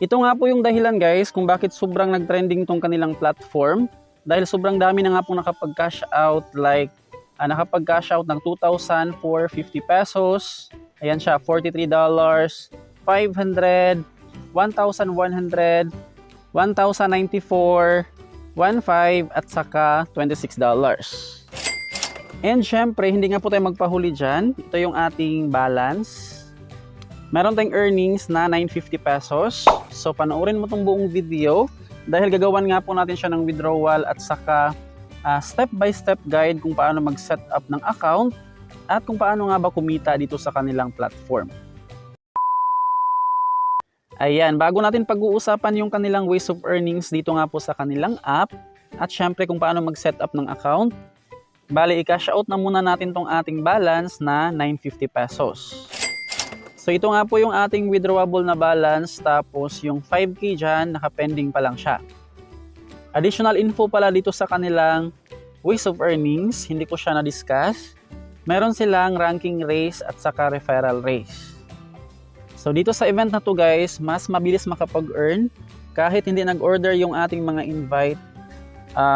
Ito nga po yung dahilan guys kung bakit sobrang nag-trending tong kanilang platform. Dahil sobrang dami na nga po nakapag-cash out, like nakapag-cash out ng 2,450 pesos. Ayan siya, $43, 500, 1,100, 1,094, 1,500 at saka $26. And syempre, hindi nga po tayo magpahuli dyan. Ito yung ating balance. Meron tayong earnings na 950 pesos. So panoorin mo itong buong video dahil gagawan nga po natin siya ng withdrawal at saka step-by-step guide kung paano mag-set up ng account at kung paano nga ba kumita dito sa kanilang platform. Ayan, bago natin pag-uusapan yung kanilang ways of earnings dito nga po sa kanilang app at syempre kung paano mag-set up ng account, bali i-cash out na muna natin tong ating balance na 950 pesos. So ito nga po yung ating withdrawable na balance, tapos yung 5K dyan, nakapending pa lang siya. Additional info pala dito sa kanilang ways of earnings, hindi ko siya na-discuss. Meron silang ranking race at saka referral race. So dito sa event na to guys, mas mabilis makapag-earn kahit hindi nag-order yung ating mga invite.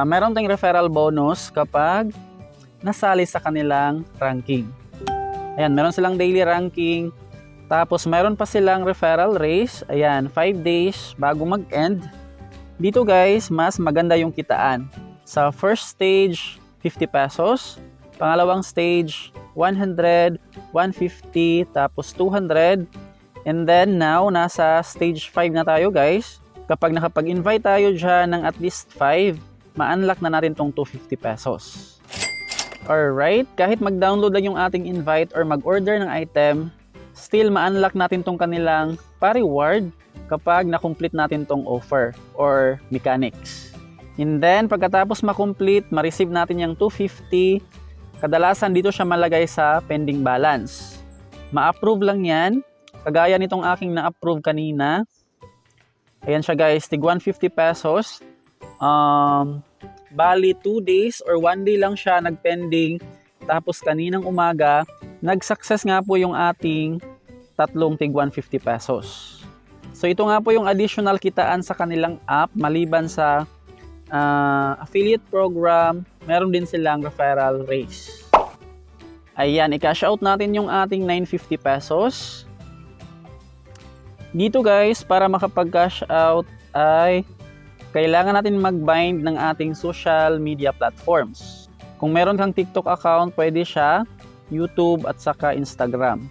Meron tayong referral bonus kapag nasali sa kanilang ranking. Ayan, meron silang daily ranking. Tapos meron pa silang referral race. Ayan, 5 days bago mag-end. Dito guys, mas maganda yung kitaan. Sa first stage, 50 pesos. Pangalawang stage, 100, 150, tapos 200. And then now, nasa stage 5 na tayo guys. Kapag nakapag-invite tayo dyan ng at least 5, ma-unlock na natin tong 250 pesos. Alright, kahit mag-download lang yung ating invite or mag-order ng item, still ma-unlock natin tong kanilang pa-reward kapag na-complete natin tong offer or mechanics. And then, pagkatapos ma-complete, ma-receive natin yung 250. Kadalasan dito siya malagay sa pending balance. Ma-approve lang yan. Kagaya nitong aking na-approve kanina. Ayan siya guys, tig 150 pesos. Bali 2 days or 1 day lang siya nag-pending. Tapos kaninang umaga, nag-success nga po yung ating tatlong tig 150 pesos. So ito nga po yung additional kitaan sa kanilang app maliban sa affiliate program, meron din silang referral race. Ayan, i-cash out natin yung ating 950 pesos. Dito guys, para makapag-cash out ay kailangan natin mag-bind ng ating social media platforms. Kung meron kang TikTok account, pwede siya, YouTube at saka Instagram.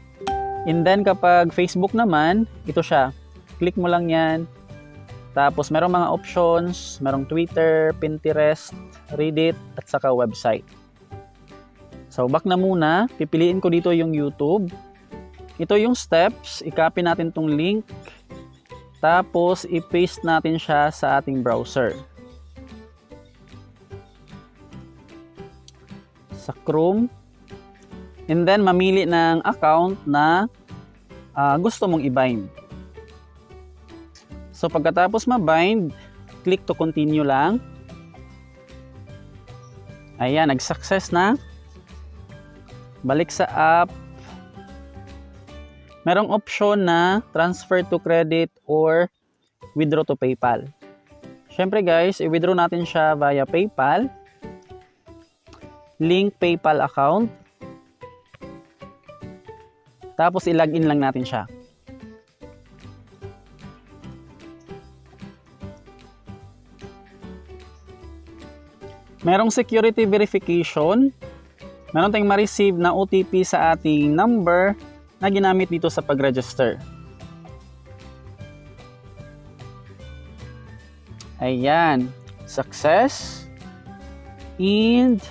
And then kapag Facebook naman, ito siya. Click mo lang yan. Tapos merong mga options, merong Twitter, Pinterest, Reddit at saka website. So back na muna, pipiliin ko dito yung YouTube. Ito yung steps, i-copy natin tong link. Tapos i-paste natin siya sa ating browser. Sa Chrome, and then mamili ng account na gusto mong i-bind. So pagkatapos ma-bind, click to continue lang. Ayan, nag-success na. Balik sa app. Merong option na transfer to credit or withdraw to PayPal. Syempre guys, i-withdraw natin siya via PayPal. Link PayPal account. Tapos i-login lang natin siya. Merong security verification. Meron tayong ma-receive na OTP sa ating number na ginamit dito sa pag-register. Ayan. Success. And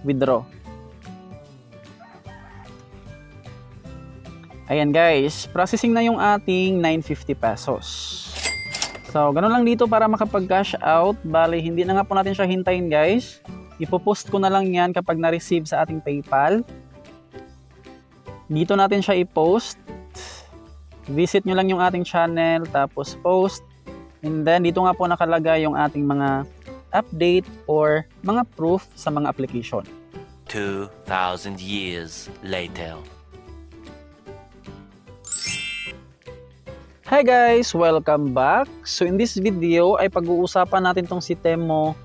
withdraw. Ayan guys, processing na yung ating 950 pesos. So, ganun lang dito para makapag-cash out. Bali, hindi na nga po natin siya hintayin guys. Ipopost ko na lang yan kapag na-receive sa ating PayPal. Dito natin siya i-post. Visit nyo lang yung ating channel, tapos post. And then, dito nga po nakalagay yung ating mga update or mga proof sa mga application. 2,000 years later. Hi guys! Welcome back! So in this video ay pag-uusapan natin tong si Temo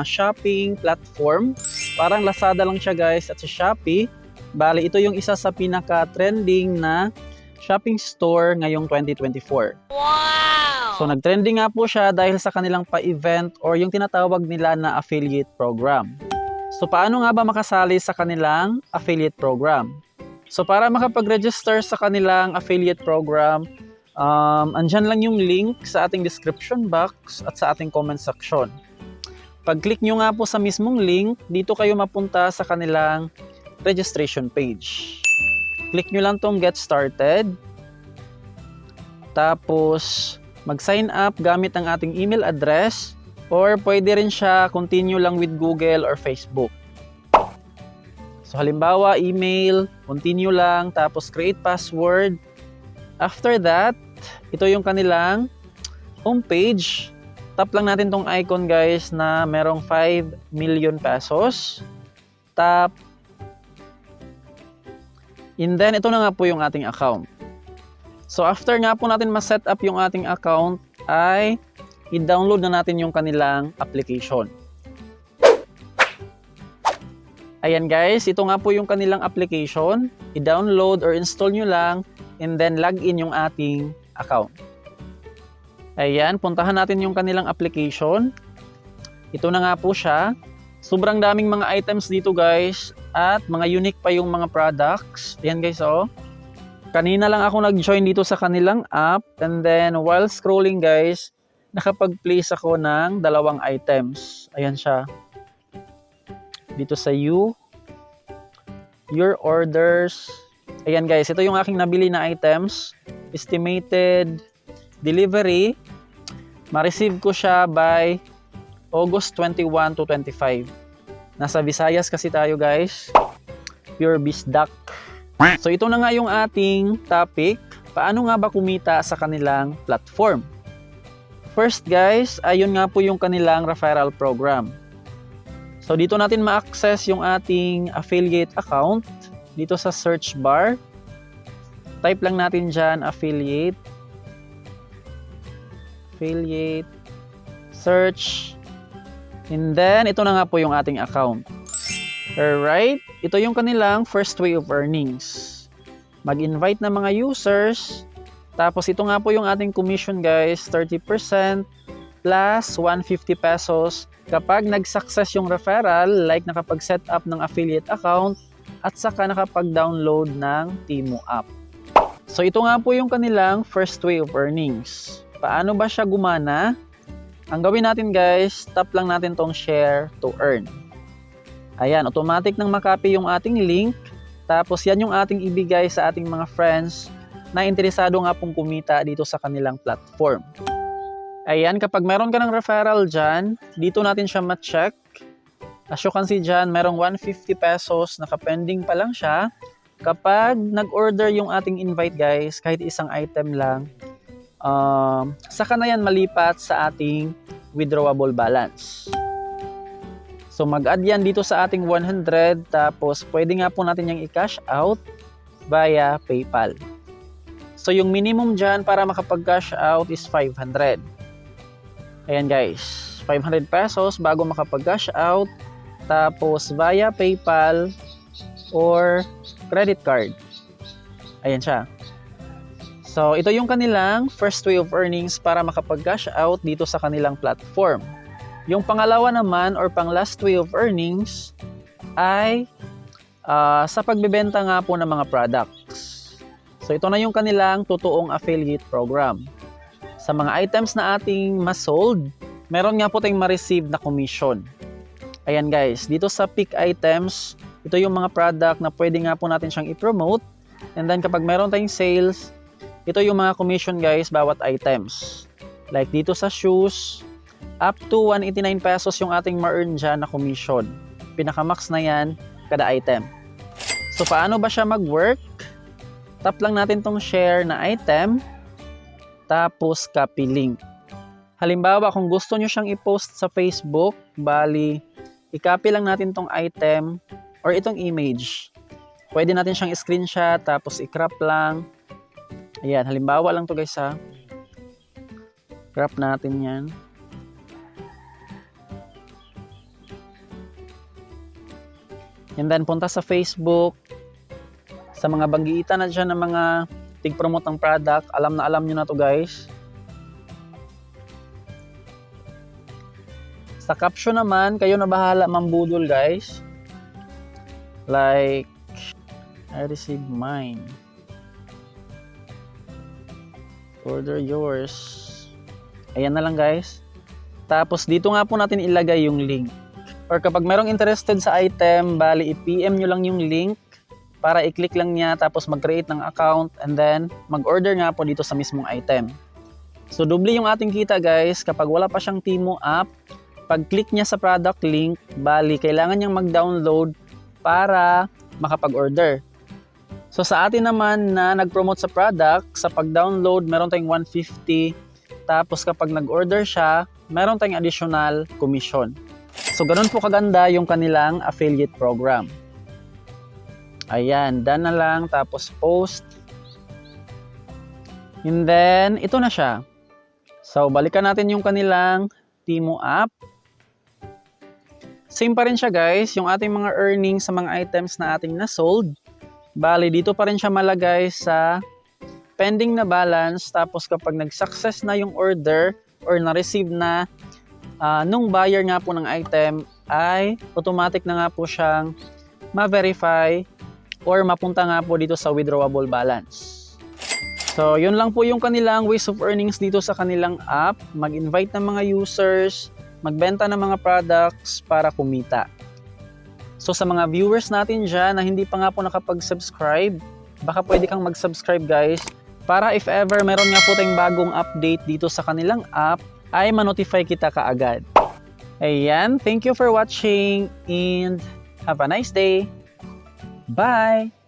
shopping platform. Parang Lazada lang siya guys at si Shopee. Bali ito yung isa sa pinaka-trending na shopping store ngayong 2024. Wow! So nag-trending nga po siya dahil sa kanilang pa-event or yung tinatawag nila na affiliate program. So paano nga ba makasali sa kanilang affiliate program? So para makapag-register sa kanilang affiliate program, andyan lang yung link sa ating description box at sa ating comment section. Pag-click nyo nga po sa mismong link, dito kayo mapunta sa kanilang registration page. Click nyo lang tong get started. Tapos, mag-sign up gamit ang ating email address or pwede rin siya continue lang with Google or Facebook. So halimbawa, email, continue lang, tapos create password. After that, ito yung kanilang homepage. Tap lang natin tong icon guys na merong 5 million pesos. Tap. And then, ito na nga po yung ating account. So after nga po natin ma-set up yung ating account, ay i-download na natin yung kanilang application. Ayan guys, ito nga po yung kanilang application. I-download or install nyo lang and then log in yung ating account. Ayan, puntahan natin yung kanilang application. Ito na nga po siya. Sobrang daming mga items dito guys at mga unique pa yung mga products. Ayan guys oh. Kanina lang ako nag-join dito sa kanilang app and then while scrolling guys, nakapag-place ako ng 2 items. Ayan siya. Dito sa your orders. Ayan guys, ito yung aking nabili na items. Estimated delivery. Ma-receive ko siya by August 21 to 25. Nasa Visayas kasi tayo guys. Pure Bisdak. So ito na nga yung ating topic. Paano nga ba kumita sa kanilang platform? First guys, ayun nga po yung kanilang referral program. So dito natin ma-access yung ating affiliate account. Dito sa search bar. Type lang natin dyan affiliate. Affiliate. Search. And then, ito na nga po yung ating account. Alright. Ito yung kanilang first way of earnings. Mag-invite na mga users. Tapos ito nga po yung ating commission guys. 30% plus 150 pesos kapag nag-success yung referral, like nakapag-set up ng affiliate account at saka nakapag-download ng Temu app. So ito nga po yung kanilang first way of earnings. Paano ba siya gumana? Ang gawin natin guys, tap lang natin tong share to earn. Ayan, automatic nang makopy yung ating link. Tapos yan yung ating ibigay sa ating mga friends na interesado nga pong kumita dito sa kanilang platform. Ayan, kapag meron ka ng referral dyan, dito natin siya ma-check. As you can see dyan, merong 150 pesos, nakapending pa lang siya. Kapag nag-order yung ating invite guys, kahit isang item lang, saka na yan malipat sa ating withdrawable balance. So mag-add yan dito sa ating 100, tapos pwede nga po natin yung i-cash out via PayPal. So yung minimum dyan para makapag-cash out is 500. Ayan guys, 500 pesos bago makapag-cash out, tapos via PayPal or credit card. Ayan siya. So ito yung kanilang first way of earnings para makapag-cash out dito sa kanilang platform. Yung pangalawa naman or pang last way of earnings ay sa pagbebenta nga po ng mga products. So ito na yung kanilang totoong affiliate program. Sa mga items na ating ma-sold, meron nga po tayong ma-receive na commission. Ayan guys, dito sa pick items, ito yung mga product na pwede nga po natin siyang i-promote. And then kapag meron tayong sales, ito yung mga commission guys bawat items. Like dito sa shoes, up to 189 pesos yung ating ma-earn dyan na commission. Pinaka-max na yan kada item. So paano ba siya mag-work? Tap lang natin tong share na item. Tapos copy link. Halimbawa kung gusto nyo siyang i-post sa Facebook, bali i-copy lang natin tong item or itong image. Pwede natin siyang screenshot tapos i-crop lang. Ayan, halimbawa lang to guys ha. Graph natin yan. And then punta sa Facebook. Sa mga banggitan na dyan ng mga tig-promote ng product. Alam nyo na to guys. Sa caption naman, kayo na bahala mambudol guys. Like, I received mine. Order yours. Ayan na lang guys. Tapos dito nga po natin ilagay yung link. Or kapag merong interested sa item, bali i-PM nyo lang yung link para i-click lang niya tapos mag-create ng account and then mag-order nga po dito sa mismong item. So doble yung ating kita guys kapag wala pa siyang Temu app. Pag-click niya sa product link, bali kailangan niyang mag-download para makapag-order. So sa atin naman na nag-promote sa product, sa pag-download meron tayong 150. Tapos kapag nag-order siya, meron tayong additional commission. So ganun po kaganda yung kanilang affiliate program. Ayan, done na lang. Tapos post. And then, ito na siya. So balikan natin yung kanilang Temu app. Same pa rin siya guys, yung ating mga earnings sa mga items na ating na-sold. Bali, dito pa rin siya malagay sa pending na balance. Tapos kapag nag-success na yung order or na-receive na nung buyer nga po ng item, ay automatic na nga po siyang ma-verify or mapunta nga po dito sa withdrawable balance. So, yun lang po yung kanilang ways of earnings dito sa kanilang app. Mag-invite ng mga users, magbenta ng mga products para kumita. So sa mga viewers natin dyan na hindi pa nga po nakapag-subscribe, baka pwede kang mag-subscribe guys para if ever meron nga po tayong bagong update dito sa kanilang app, ay ma-notify kita kaagad. Ayan, thank you for watching and have a nice day. Bye!